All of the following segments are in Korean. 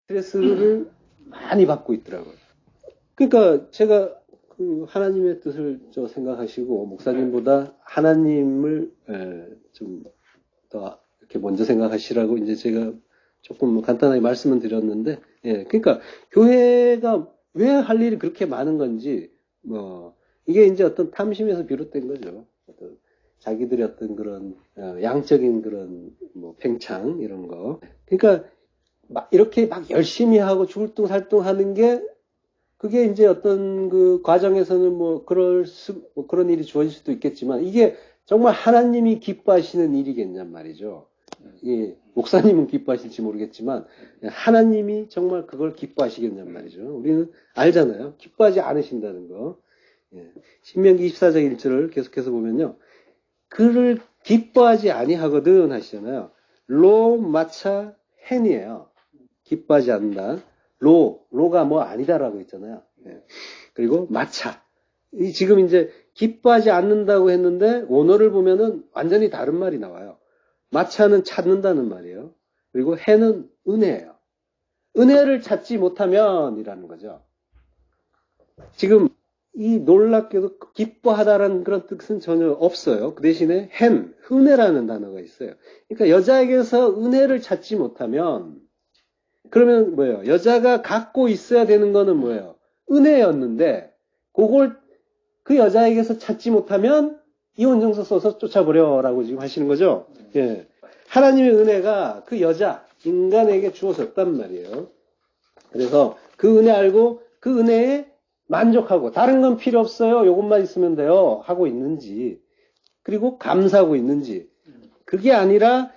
스트레스를 많이 받고 있더라고요. 그러니까 제가 그 하나님의 뜻을 생각하시고 목사님보다 하나님을 좀 더 이렇게 먼저 생각하시라고 이제 제가 조금 뭐 간단하게 말씀을 드렸는데, 그러니까 교회가 왜 할 일이 그렇게 많은 건지 뭐 이게 이제 어떤 탐심에서 비롯된 거죠. 어떤 자기들의 어떤 그런 양적인 그런 뭐 팽창 이런 거. 그러니까 막 이렇게 막 열심히 하고 죽을뚱살뚱 하는 게 그게 이제 어떤 그 과정에서는 뭐 뭐 그런 일이 주어질 수도 있겠지만 이게 정말 하나님이 기뻐하시는 일이겠냔 말이죠. 예, 목사님은 기뻐하실지 모르겠지만 하나님이 정말 그걸 기뻐하시겠냔 말이죠. 우리는 알잖아요. 기뻐하지 않으신다는 거. 예, 신명기 24장 1절을 계속해서 보면요. 그를 기뻐하지 아니하거든 하시잖아요. 로 마차 헨이에요. 기뻐하지 않는다. 로가 뭐 아니다라고 했잖아요. 예. 그리고 마차. 지금 이제 기뻐하지 않는다고 했는데 원어를 보면은 완전히 다른 말이 나와요. 마차는 찾는다는 말이에요. 그리고 해는 은혜예요. 은혜를 찾지 못하면이라는 거죠. 지금 이 놀랍게도 기뻐하다라는 그런 뜻은 전혀 없어요. 그 대신에 은혜라는 단어가 있어요. 그러니까 여자에게서 은혜를 찾지 못하면 그러면 뭐예요? 여자가 갖고 있어야 되는 거는 뭐예요? 은혜였는데 그걸 그 여자에게서 찾지 못하면 이혼정서 써서 쫓아버려라고 지금 하시는 거죠. 예. 하나님의 은혜가 그 여자 인간에게 주어졌단 말이에요. 그래서 그 은혜 알고 그 은혜에 만족하고 다른 건 필요 없어요. 이것만 있으면 돼요. 하고 있는지 그리고 감사하고 있는지 그게 아니라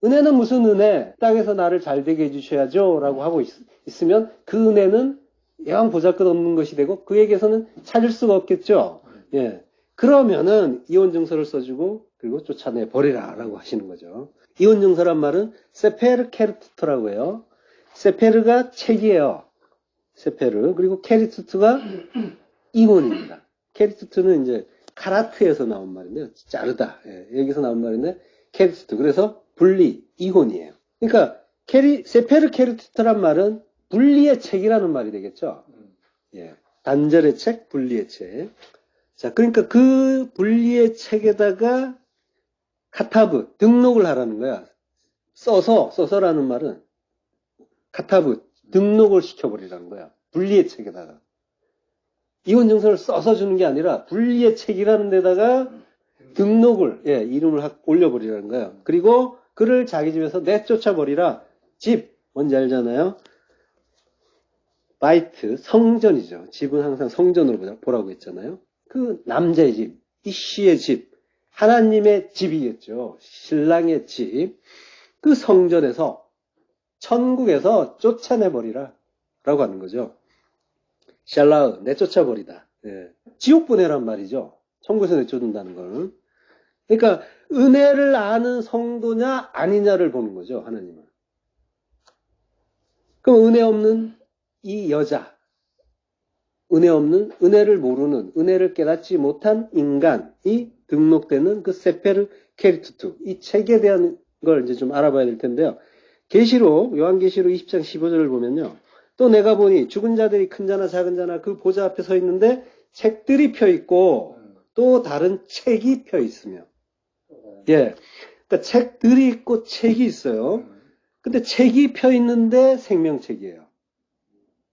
은혜는 무슨 은혜? 땅에서 나를 잘되게 해주셔야죠. 라고 하고 있으면 그 은혜는 영 보잘것없는 것이 되고 그에게서는 찾을 수가 없겠죠. 예. 그러면은 이혼증서를 써주고 그리고 쫓아내 버리라 라고 하시는 거죠. 이혼증서란 말은 세페르 케르투트라고 해요. 세페르가 책이에요. 세페르. 그리고 케르투트가 이혼입니다. 케르투트는 이제 카라트에서 나온 말인데요. 자르다. 예. 여기서 나온 말인데 케르투트. 그래서 분리, 이혼이에요. 그러니까 세페르 케르투트란 말은 분리의 책이라는 말이 되겠죠. 예. 단절의 책, 분리의 책. 자, 그러니까 그 분리의 책에다가 카타브, 등록을 하라는 거야. 써서라는 말은 카타브, 등록을 시켜버리라는 거야. 분리의 책에다가. 이혼증서를 써서 주는 게 아니라 분리의 책이라는 데다가 등록을, 이름을 올려버리라는 거예요. 그리고 그를 자기 집에서 내쫓아버리라. 집, 뭔지 알잖아요. 바이트, 성전이죠. 집은 항상 성전으로 보라고 했잖아요. 그 남자의 집, 이씨의 집, 하나님의 집이겠죠. 신랑의 집, 그 성전에서, 천국에서 쫓아내버리라. 라고 하는 거죠. 샬라흐, 내쫓아버리다. 예. 지옥 보내란 말이죠. 천국에서 내쫓는다는 걸. 그러니까 은혜를 아는 성도냐 아니냐를 보는 거죠. 하나님은. 그럼 은혜 없는 이 여자, 은혜 없는, 은혜를 모르는, 은혜를 깨닫지 못한 인간이 등록되는 그 세페르 케르투트, 이 책에 대한 걸 이제 좀 알아봐야 될 텐데요. 계시록, 요한계시록 20장 15절을 보면요. 또 내가 보니 죽은 자들이 큰 자나 작은 자나 그 보좌 앞에 서 있는데 책들이 펴 있고 또 다른 책이 펴 있으며, 예. 그러니까 책들이 있고 책이 있어요. 근데 책이 펴 있는데 생명책이에요.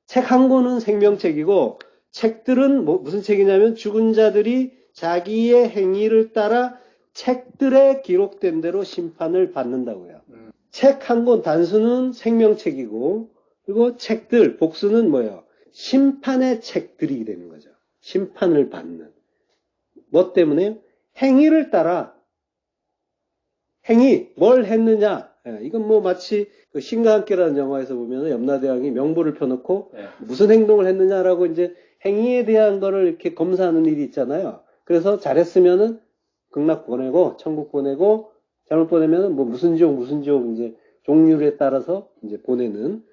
책 한 권은 생명책이고 책들은 무슨 책이냐면 죽은 자들이 자기의 행위를 따라 책들에 기록된 대로 심판을 받는다고요. 책 한 권 단수는 생명책이고 그리고 책들 복수는 뭐예요? 심판의 책들이 되는 거죠. 심판을 받는. 뭐 때문에? 행위를 따라 행위, 뭘 했느냐. 이건 뭐 마치 그 신과 함께라는 영화에서 보면 염라대왕이 명부를 펴놓고 무슨 행동을 했느냐라고 이제 행위에 대한 거를 이렇게 검사하는 일이 있잖아요. 그래서 잘했으면은 극락 보내고 천국 보내고 잘못 보내면은 뭐 무슨 지옥 이제 종류에 따라서 이제 보내는.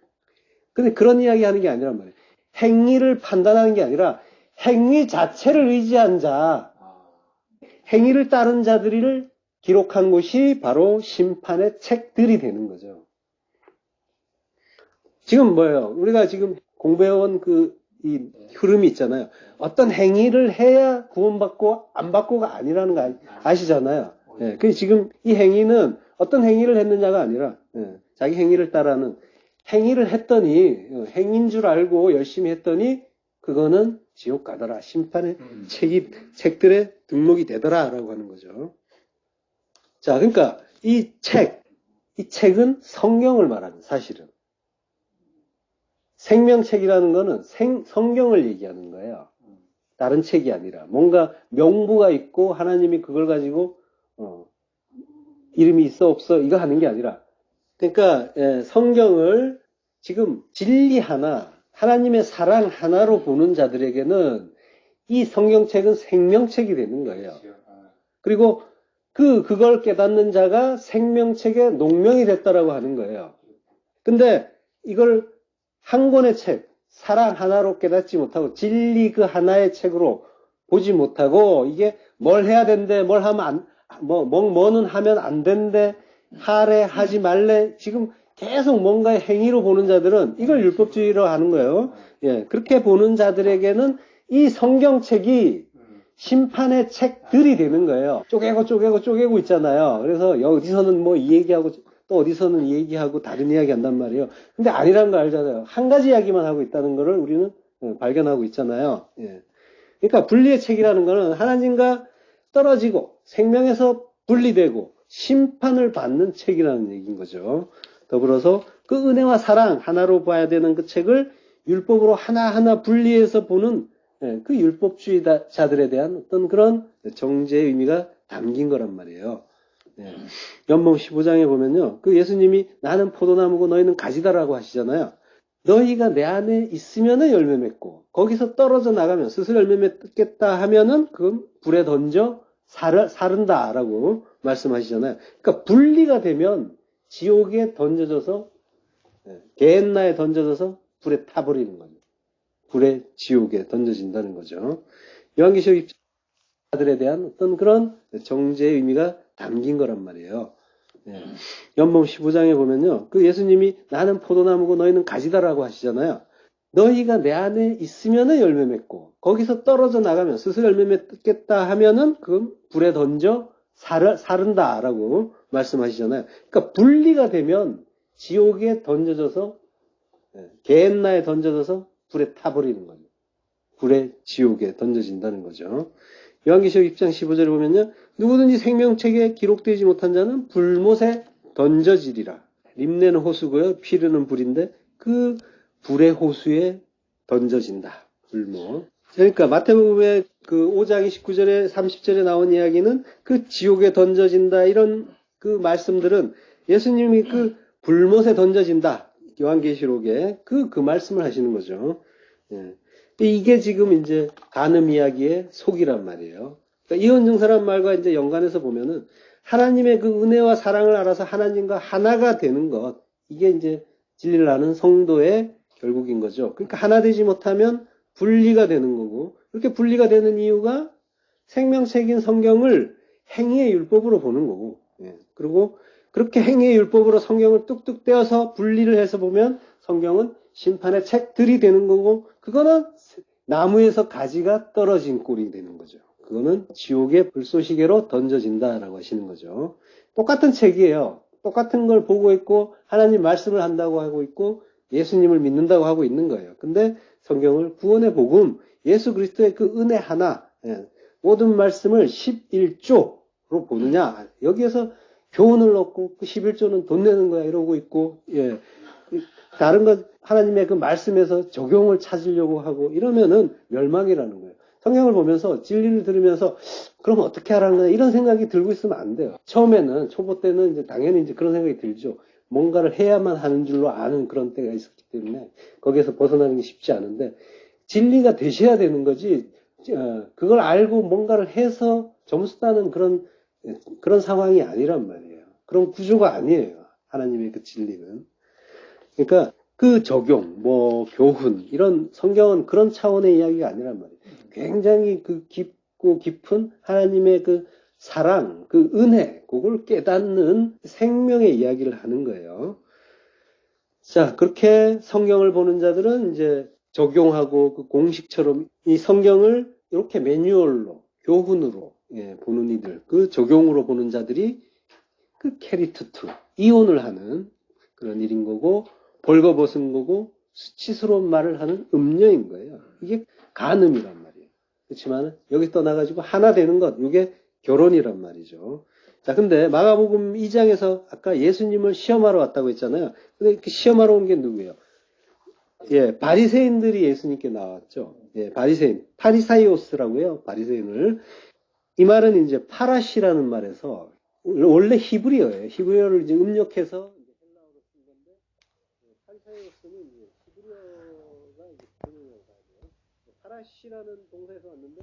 근데 그런 이야기 하는 게 아니란 말이에요. 행위를 판단하는 게 아니라 행위 자체를 의지한 자, 행위를 따른 자들을 기록한 곳이 바로 심판의 책들이 되는 거죠. 지금 뭐예요? 우리가 지금 공부해온 이 흐름이 있잖아요. 어떤 행위를 해야 구원받고 안 받고가 아니라는 거 아시잖아요. 예, 그 지금 이 행위는 어떤 행위를 했느냐가 아니라, 자기 행위를 따라하는 행위를 했더니, 행인 줄 알고 열심히 했더니, 그거는 지옥 가더라. 심판의 책들에 등록이 되더라. 라고 하는 거죠. 자, 그러니까 이 책은 성경을 말하는 사실은. 생명책이라는 거는 성경을 얘기하는 거예요. 다른 책이 아니라. 뭔가 명부가 있고 하나님이 그걸 가지고, 이름이 있어 없어 이거 하는 게 아니라. 그러니까 성경을 지금 진리 하나, 하나님의 사랑 하나로 보는 자들에게는 이 성경책은 생명책이 되는 거예요. 그리고 그걸 깨닫는 자가 생명책의 농명이 됐다라고 하는 거예요. 근데 이걸 한 권의 책, 사랑 하나로 깨닫지 못하고 진리 그 하나의 책으로 보지 못하고 이게 뭘 해야 된대, 뭘 하면 뭐는 하면 안 된대, 하래, 하지 말래, 지금 계속 뭔가의 행위로 보는 자들은 이걸 율법주의로 하는 거예요. 예, 그렇게 보는 자들에게는 이 성경책이 심판의 책들이 되는 거예요. 쪼개고 있잖아요. 그래서 여기서는 뭐 이 얘기하고 또 어디서는 이 얘기하고 다른 이야기 한단 말이에요. 근데 아니라는 거 알잖아요. 한 가지 이야기만 하고 있다는 거를 우리는 발견하고 있잖아요. 예. 그러니까 분리의 책이라는 거는 하나님과 떨어지고 생명에서 분리되고 심판을 받는 책이라는 얘기인 거죠. 더불어서 그 은혜와 사랑 하나로 봐야 되는 그 책을 율법으로 하나하나 분리해서 보는 그 율법주의자들에 대한 어떤 그런 정죄의 의미가 담긴 거란 말이에요. 연봉 15장에 보면요. 그 예수님이 나는 포도나무고 너희는 가지다라고 하시잖아요. 너희가 내 안에 있으면은 열매 맺고 거기서 떨어져 나가면 스스로 열매 맺겠다 하면은 그건 불에 던져 사른다라고 말씀하시잖아요. 그러니까 분리가 되면 지옥에 던져져서 게헨나에 던져져서 불에 타버리는 거죠. 불에 지옥에 던져진다는 거죠. 요한계시록 입자들에 대한 어떤 그런 정죄의 의미가 담긴 거란 말이에요. 연봉 15장에 보면요. 그 예수님이 나는 포도나무고 너희는 가지다라고 하시잖아요. 너희가 내 안에 있으면은 열매 맺고 거기서 떨어져 나가면 스스로 열매 맺겠다 하면은 그건 불에 던져 사른다라고 말씀하시잖아요. 그러니까 분리가 되면 지옥에 던져져서 게헨나에 던져져서 불에 타버리는 거죠. 불에 지옥에 던져진다는 거죠. 요한계시록 6장 15절에 보면요. 누구든지 생명책에 기록되지 못한 자는 불못에 던져지리라. 림내는 호수고요. 피르는 불인데 그 불의 호수에 던져진다. 불못. 그러니까 마태복음의 그 5장 29절에 30절에 나온 이야기는 그 지옥에 던져진다 이런 그 말씀들은 예수님이 그 불못에 던져진다. 요한계시록에 그 말씀을 하시는 거죠. 예. 이게 지금 이제 간음 이야기의 속이란 말이에요. 그러니까 이언증서란 말과 이제 연관해서 보면은 하나님의 그 은혜와 사랑을 알아서 하나님과 하나가 되는 것. 이게 이제 진리를 아는 성도의 결국인 거죠. 그러니까 하나 되지 못하면 분리가 되는 거고, 그렇게 분리가 되는 이유가 생명책인 성경을 행위의 율법으로 보는 거고, 그리고 그렇게 행위의 율법으로 성경을 뚝뚝 떼어서 분리를 해서 보면 성경은 심판의 책들이 되는 거고, 그거는 나무에서 가지가 떨어진 꼴이 되는 거죠. 그거는 지옥의 불쏘시개로 던져진다라고 하시는 거죠. 똑같은 책이에요. 똑같은 걸 보고 있고 하나님 말씀을 한다고 하고 있고 예수님을 믿는다고 하고 있는 거예요. 근데 성경을 구원의 복음, 예수 그리스도의 그 은혜 하나, 모든 말씀을 11조로 보느냐, 여기에서 교훈을 얻고 그 11조는 돈 내는 거야 이러고 있고, 다른 것 하나님의 그 말씀에서 적용을 찾으려고 하고 이러면은 멸망이라는 거예요. 성경을 보면서 진리를 들으면서 그럼 어떻게 하라는 거야 이런 생각이 들고 있으면 안 돼요. 처음에는 초보 때는 이제 당연히 이제 그런 생각이 들죠. 뭔가를 해야만 하는 줄로 아는 그런 때가 있었기 때문에 거기에서 벗어나는 게 쉽지 않은데 진리가 되셔야 되는 거지. 그걸 알고 뭔가를 해서 점수 따는 그런 상황이 아니란 말이에요. 그런 구조가 아니에요. 하나님의 그 진리는. 그러니까 그 적용, 교훈, 이런 성경은 그런 차원의 이야기가 아니란 말이에요. 굉장히 그 깊고 깊은 하나님의 그 사랑, 그 은혜, 그걸 깨닫는 생명의 이야기를 하는 거예요. 자, 그렇게 성경을 보는 자들은 이제 적용하고 그 공식처럼 이 성경을 이렇게 매뉴얼로, 교훈으로 보는 이들, 그 적용으로 보는 자들이 그 캐리투투, 이혼을 하는 그런 일인 거고, 벌거벗은 거고, 수치스러운 말을 하는 음녀인 거예요. 이게 간음이란 말이에요. 그렇지만 여기 떠나가지고 하나 되는 것, 이게 결혼이란 말이죠. 자, 근데 마가복음 2장에서 아까 예수님을 시험하러 왔다고 했잖아요. 근데 그 시험하러 온 게 누구예요? 예, 바리새인들이 예수님께 나왔죠. 예, 바리새인, 파리사이오스라고요. 바리새인을. 이 말은 이제 파라시라는 말에서 원래 히브리어예요. 히브리어를 이제 음력해서 이제 헬라어로 쓴 건데 파리사이오스는 이제 히브리어가 이제 번역을 가야 돼요. 파라시라는 동사에서 왔는데